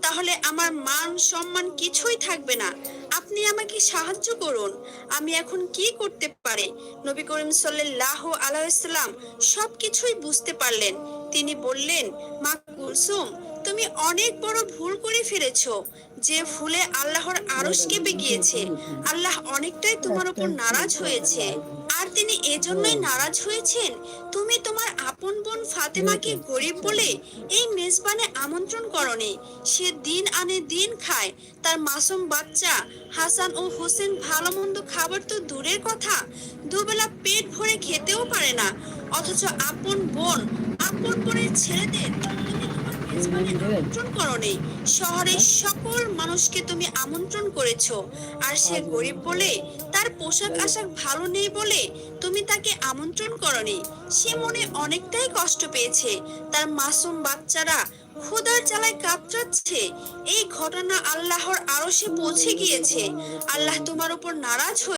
তাহলে আমার মান সম্মান কিছুই থাকবে না। আপনি আমাকে সাহায্য করুন, আমি এখন কি করতে পারি? নবী করিম সাল্লাল্লাহু আলাইহি সাল্লাম সবকিছুই বুঝতে পারলেন। তিনি বললেন, মা কুলসুম, তুমি অনেক বড় ভুল করে ফেলেছো, যে ভুলে আল্লাহর আরশ কেঁপে গিয়েছে। আল্লাহ অনেকটাই তোমার উপর নারাজ হয়েছে। আর তিনি এজন্যই নারাজ হয়েছেন, তুমি তোমার আপন বোন ফাতেমাকে গরিব বলে এই মেজবানে আমন্ত্রণ করনি। সে দিন আনে দিন খায়, তার মাসুম বাচ্চা হাসান ও হোসেন ভালো মন্দ খাবার তো দূরের কথা, দুবেলা পেট ভরে খেতেও পারে না। অথচ আপন বোনের ছেলেদের তুমি তোমার মেজবানে আমন্ত্রণ করনি। শহরের সকল মানুষকে তুমি আমন্ত্রণ করেছো, আর সে গরিব বলে, তার পোশাক আশাক ভালো নেই বলে তুমি তাকে আমন্ত্রণ করনি। সে মনে অনেকটাই কষ্ট পেয়েছে, তার মাসুম বাচ্চারা ক্ষুধার জ্বালায় কাতরাচ্ছে। এই ঘটনা আল্লাহর আরশে পৌঁছে গিয়েছে। আল্লাহ তোমার উপর নারাজ হয়ে